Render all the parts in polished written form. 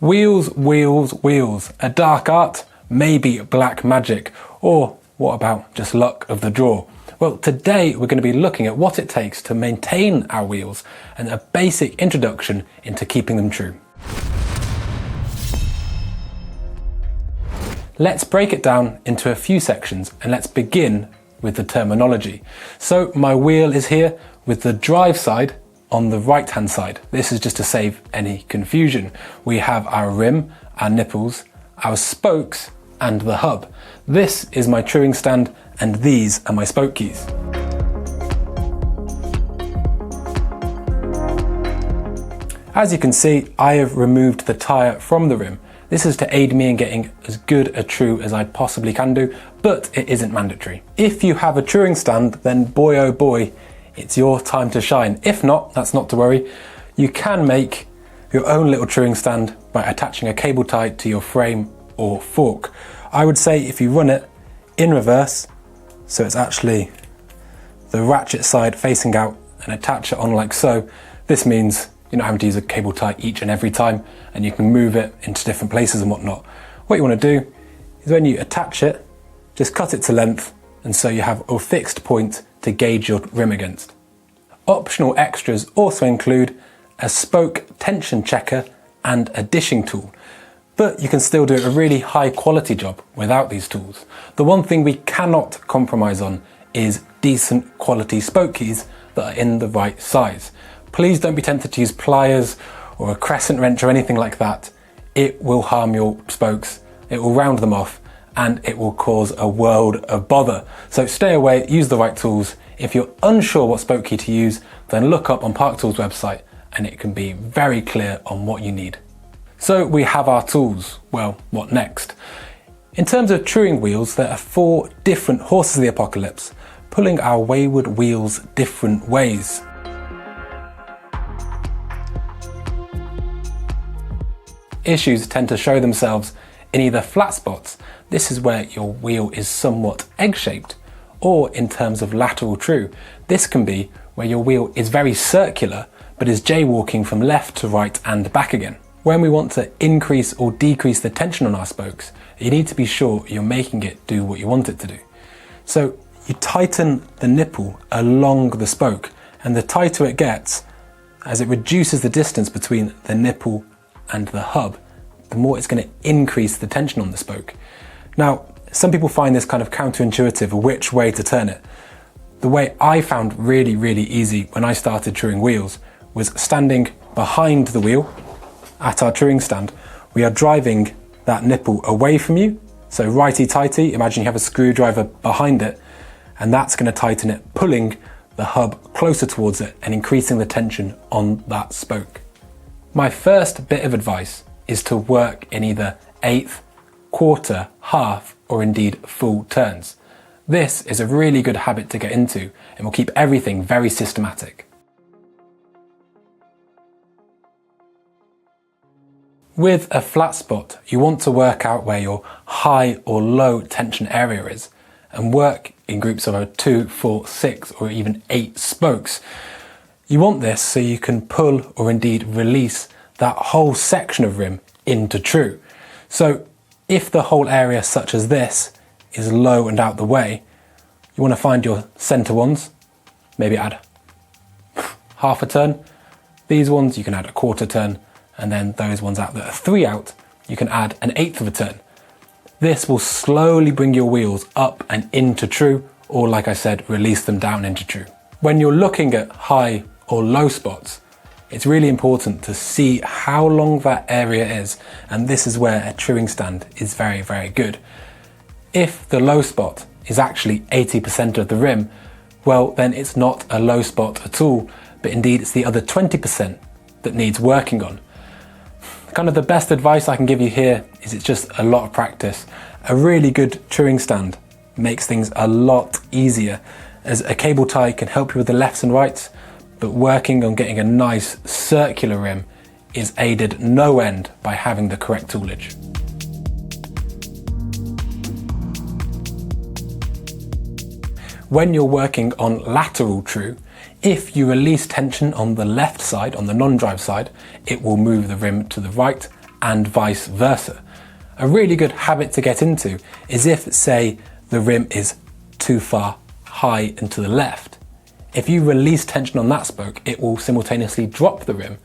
Wheels, wheels, wheels. A dark art? Maybe black magic. Or what about just luck of the draw? Well, today we're going to be looking at what it takes to maintain our wheels and a basic introduction into keeping them true. Let's break it down into a few sections and let's begin with the terminology. So my wheel is here with the drive side on the right hand side. This is just to save any confusion. We have our rim, our nipples, our spokes and the hub. This is my truing stand and these are my spoke keys. As you can see, I have removed the tyre from the rim. This is to aid me in getting as good a true as I possibly can do, but it isn't mandatory. If you have a truing stand, then boy oh boy, it's your time to shine. If not, that's not to worry. You can make your own little truing stand by attaching a cable tie to your frame or fork. I would say if you run it in reverse, so it's actually the ratchet side facing out, and attach it on like so, this means you're not having to use a cable tie each and every time, and you can move it into different places and whatnot. What you want to do is when you attach it, just cut it to length, and so you have a fixed point to gauge your rim against. Optional extras also include a spoke tension checker and a dishing tool, but you can still do a really high quality job without these tools. The one thing we cannot compromise on is decent quality spoke keys that are in the right size. Please don't be tempted to use pliers or a crescent wrench or anything like that. It will harm your spokes, it will round them off, and it will cause a world of bother. So stay away, use the right tools. If you're unsure what spoke key to use, then look up on Park Tools website and it can be very clear on what you need. So we have our tools. Well, what next? In terms of truing wheels, there are 4 different horses of the apocalypse, pulling our wayward wheels different ways. Issues tend to show themselves in either flat spots, this is where your wheel is somewhat egg-shaped, or in terms of lateral true, this can be where your wheel is very circular but is jaywalking from left to right and back again. When we want to increase or decrease the tension on our spokes, you need to be sure you're making it do what you want it to do. So you tighten the nipple along the spoke, and the tighter it gets, as it reduces the distance between the nipple and the hub, the more it's going to increase the tension on the spoke. Now, some people find this kind of counterintuitive, which way to turn it. The way I found really easy when I started truing wheels was standing behind the wheel at our truing stand. We are driving that nipple away from you, so righty-tighty, imagine you have a screwdriver behind it, and that's going to tighten it, pulling the hub closer towards it and increasing the tension on that spoke. My first bit of advice is to work in either eighth, quarter, half, or indeed full turns. This is a really good habit to get into and will keep everything very systematic. With a flat spot, you want to work out where your high or low tension area is and work in groups of 2, 4, 6, or even 8 spokes. You want this so you can pull or indeed release that whole section of rim into true. So if the whole area such as this is low and out the way, you want to find your center ones, maybe add half a turn. These ones you can add a quarter turn, and then those ones out that are 3 out, you can add an 1/8 of a turn. This will slowly bring your wheels up and into true, or like I said, release them down into true. When you're looking at high or low spots, it's really important to see how long that area is, and this is where a truing stand is very good. If the low spot is actually 80% of the rim, well then it's not a low spot at all, but indeed it's the other 20% that needs working on. Kind of the best advice I can give you here is it's just a lot of practice. A really good truing stand makes things a lot easier, as a cable tie can help you with the lefts and rights, but working on getting a nice circular rim is aided no end by having the correct toolage. When you're working on lateral true, if you release tension on the left side, on the non-drive side, it will move the rim to the right and vice versa. A really good habit to get into is if, say, the rim is too far high and to the left. If you release tension on that spoke, it will simultaneously drop the rim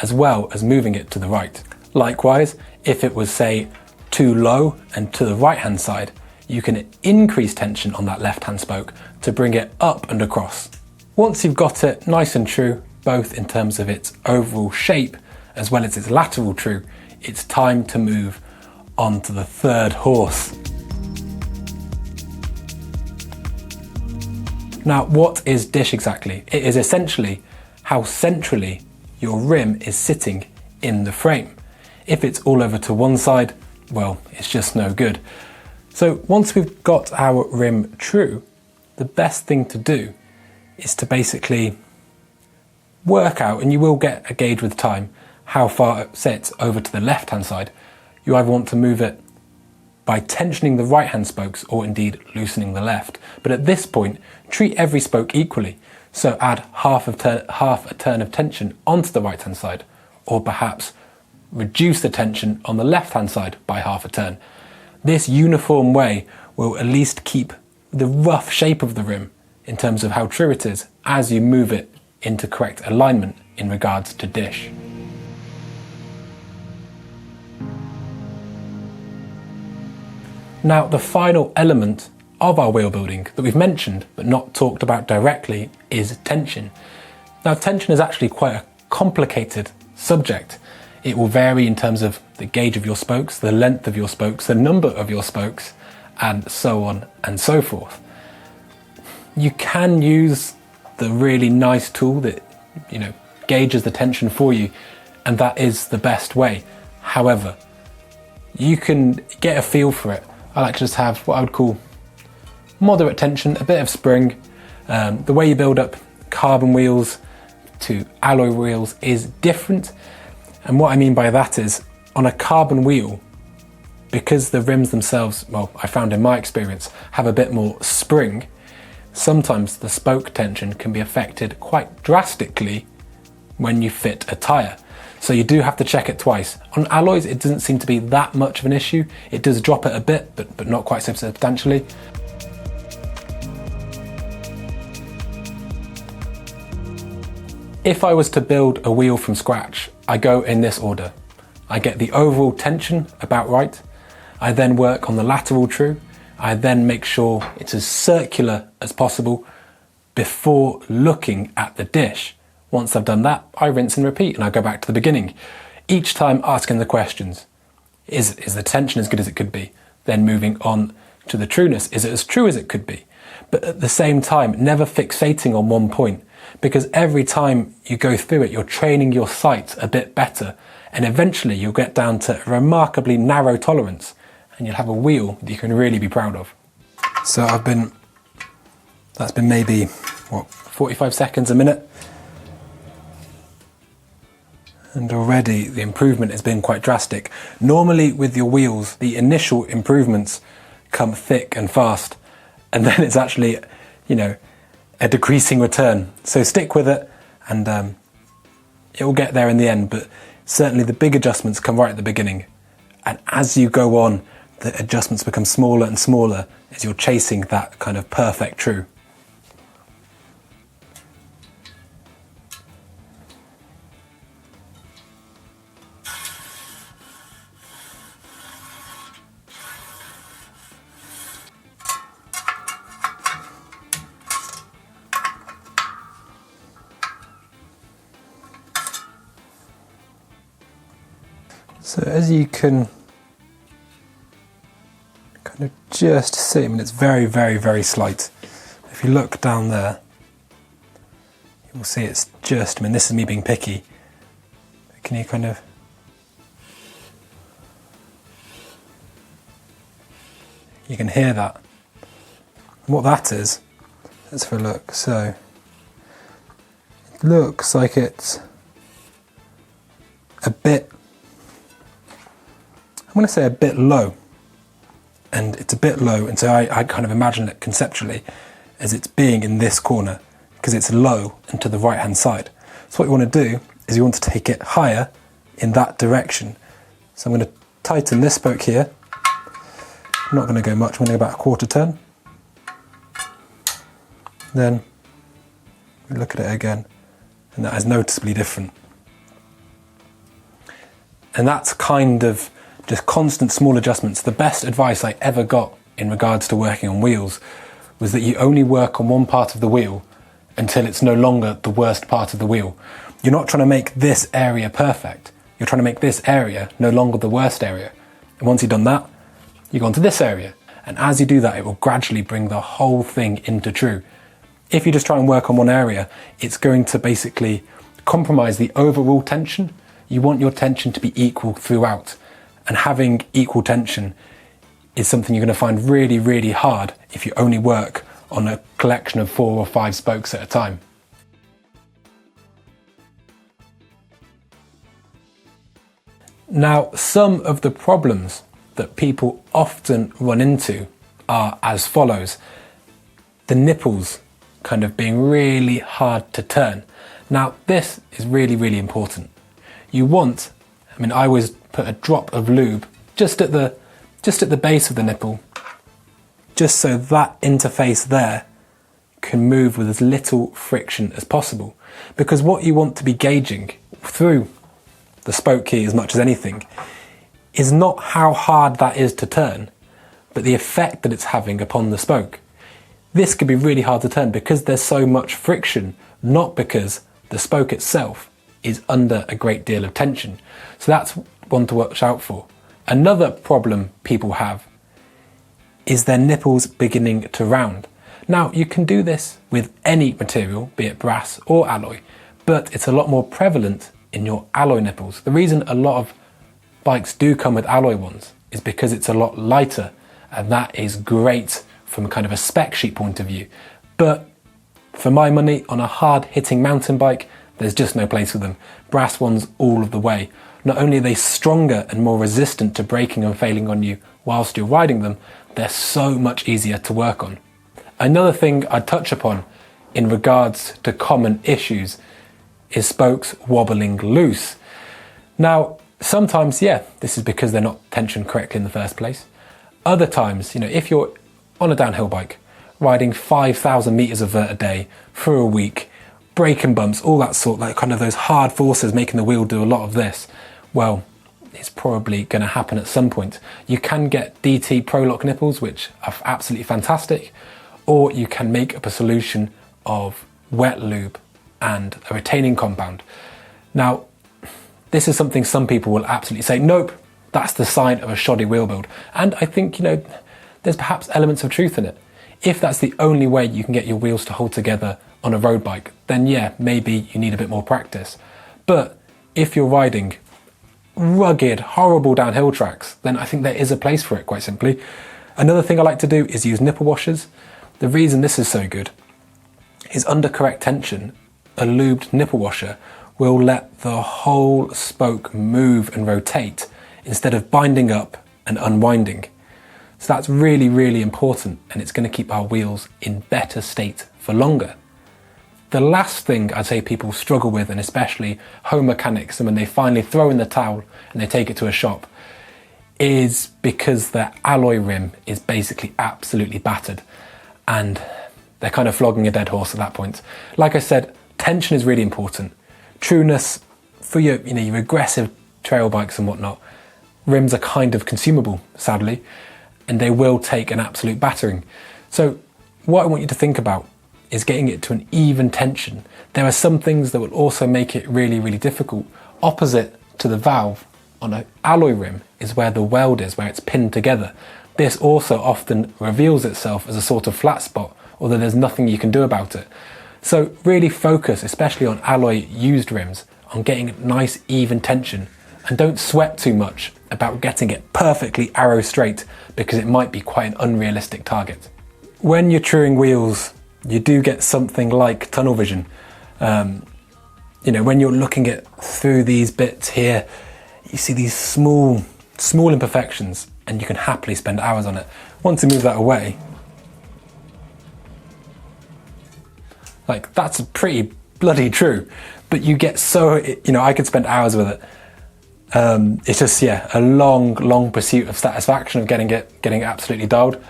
as well as moving it to the right. Likewise, if it was, say, too low and to the right hand side, you can increase tension on that left hand spoke to bring it up and across. Once you've got it nice and true, both in terms of its overall shape as well as its lateral true, it's time to move on to the third horse. Now, what is dish exactly? It is essentially how centrally your rim is sitting in the frame. If it's all over to one side, well, it's just no good. So once we've got our rim true, the best thing to do is to basically work out, and you will get a gauge with time, how far it sits over to the left hand side. You either want to move it by tensioning the right hand spokes or indeed loosening the left. But at this point, treat every spoke equally. So add half a turn of tension onto the right hand side, or perhaps reduce the tension on the left hand side by half a turn. This uniform way will at least keep the rough shape of the rim in terms of how true it is as you move it into correct alignment in regards to dish. Now, the final element of our wheel building that we've mentioned but not talked about directly is tension. Now, tension is actually quite a complicated subject. It will vary in terms of the gauge of your spokes, the length of your spokes, the number of your spokes, and so on and so forth. You can use the really nice tool that, gauges the tension for you, and that is the best way. However, you can get a feel for it. I like to just have what I would call moderate tension, a bit of spring. The way you build up carbon wheels to alloy wheels is different. And what I mean by that is, on a carbon wheel, because the rims themselves, well, I found in my experience, have a bit more spring, sometimes the spoke tension can be affected quite drastically when you fit a tyre. So you do have to check it twice. On alloys, it doesn't seem to be that much of an issue. It does drop it a bit, but not quite so substantially. If I was to build a wheel from scratch, I go in this order. I get the overall tension about right. I then work on the lateral true. I then make sure it's as circular as possible before looking at the dish. Once I've done that, I rinse and repeat and I go back to the beginning. Each time asking the questions. Is the tension as good as it could be? Then moving on to the trueness. Is it as true as it could be? But at the same time, never fixating on one point, because every time you go through it, you're training your sight a bit better, and eventually you'll get down to a remarkably narrow tolerance, and you'll have a wheel that you can really be proud of. So that's been maybe, 45 seconds, a minute? And already the improvement has been quite drastic. Normally with your wheels, the initial improvements come thick and fast, and then it's actually, a decreasing return. So stick with it, and it will get there in the end, but certainly the big adjustments come right at the beginning. And as you go on, the adjustments become smaller and smaller as you're chasing that kind of perfect true. So as you can kind of just see, it's very, very, very slight. If you look down there, you will see it's just, this is me being picky. Can you kind of, you can hear that. And what that is, let's have a look. So it looks like it's a bit, I'm going to say a bit low, and it's a bit low, and so I kind of imagine it conceptually as it's being in this corner because it's low and to the right hand side. So what you want to do is you want to take it higher in that direction So I'm going to tighten this spoke here. I'm not going to go much, I'm going to go about a quarter turn. Then look at it again, and that is noticeably different. And that's kind of just constant small adjustments. The best advice I ever got in regards to working on wheels was that you only work on one part of the wheel until it's no longer the worst part of the wheel. You're not trying to make this area perfect. You're trying to make this area no longer the worst area. And once you've done that, you go on to this area. And as you do that, it will gradually bring the whole thing into true. If you just try and work on one area, it's going to basically compromise the overall tension. You want your tension to be equal throughout. And having equal tension is something you're going to find really, really hard if you only work on a collection of 4 or 5 spokes at a time. Now, some of the problems that people often run into are as follows. The nipples kind of being really hard to turn. Now, this is really, really important. You want, I always put a drop of lube just at the base of the nipple, just so that interface there can move with as little friction as possible. Because what you want to be gauging through the spoke key as much as anything is not how hard that is to turn, but the effect that it's having upon the spoke. This could be really hard to turn because there's so much friction, not because the spoke itself is under a great deal of tension. So that's one to watch out for. Another problem people have is their nipples beginning to round. Now, you can do this with any material, be it brass or alloy, but it's a lot more prevalent in your alloy nipples. The reason a lot of bikes do come with alloy ones is because it's a lot lighter, and that is great from a kind of a spec sheet point of view. But for my money, on a hard hitting mountain bike, there's just no place for them. Brass ones all of the way. Not only are they stronger and more resistant to breaking and failing on you whilst you're riding them, they're so much easier to work on. Another thing I'd touch upon in regards to common issues is spokes wobbling loose. Now, sometimes, this is because they're not tensioned correctly in the first place. Other times, if you're on a downhill bike, riding 5,000 meters of vert a day for a week, braking bumps, all that sort, like kind of those hard forces making the wheel do a lot of this, well, it's probably going to happen at some point. You can get DT Pro Lock nipples, which are absolutely fantastic, or you can make up a solution of wet lube and a retaining compound. Now, this is something some people will absolutely say, nope, that's the sign of a shoddy wheel build. And I think, there's perhaps elements of truth in it. If that's the only way you can get your wheels to hold together on a road bike, then maybe you need a bit more practice. But if you're riding rugged, horrible downhill tracks, then I think there is a place for it, quite simply. Another thing I like to do is use nipple washers. The reason this is so good is under correct tension, a lubed nipple washer will let the whole spoke move and rotate instead of binding up and unwinding. So that's really, really important, and it's going to keep our wheels in better state for longer. The last thing I'd say people struggle with, and especially home mechanics, and when they finally throw in the towel and they take it to a shop, is because their alloy rim is basically absolutely battered and they're kind of flogging a dead horse at that point. Like I said, tension is really important. Trueness for your aggressive trail bikes and whatnot, rims are kind of consumable, sadly, and they will take an absolute battering. So what I want you to think about is getting it to an even tension. There are some things that will also make it really, really difficult. Opposite to the valve on an alloy rim is where the weld is, where it's pinned together. This also often reveals itself as a sort of flat spot, although there's nothing you can do about it. So really focus, especially on alloy used rims, on getting nice even tension, and don't sweat too much about getting it perfectly arrow straight, because it might be quite an unrealistic target. When you're truing wheels, you do get something like tunnel vision. When you're looking at through these bits here, you see these small imperfections, and you can happily spend hours on it. Once you move that away, like, that's pretty bloody true, but you get so, I could spend hours with it. It's just, yeah, a long pursuit of satisfaction of getting it absolutely dialed.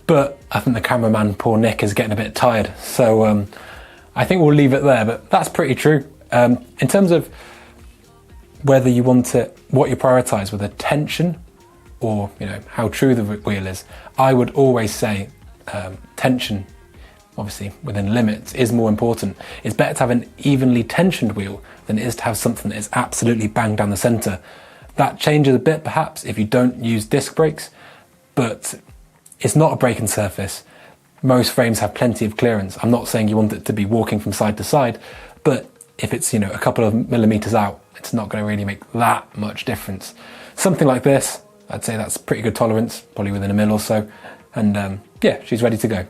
But I think the cameraman, poor Nick, is getting a bit tired. So I think we'll leave it there, but that's pretty true. In terms of whether you want it, what you prioritize, whether tension or, you know, how true the wheel is, I would always say tension, obviously within limits, is more important. It's better to have an evenly tensioned wheel than it is to have something that is absolutely banged down the center. That changes a bit perhaps if you don't use disc brakes, but it's not a braking surface. Most frames have plenty of clearance. I'm not saying you want it to be walking from side to side, but if it's, you know, a couple of millimeters out, it's not going to really make that much difference. Something like this, I'd say that's pretty good tolerance, probably within a mil or so. And yeah, she's ready to go.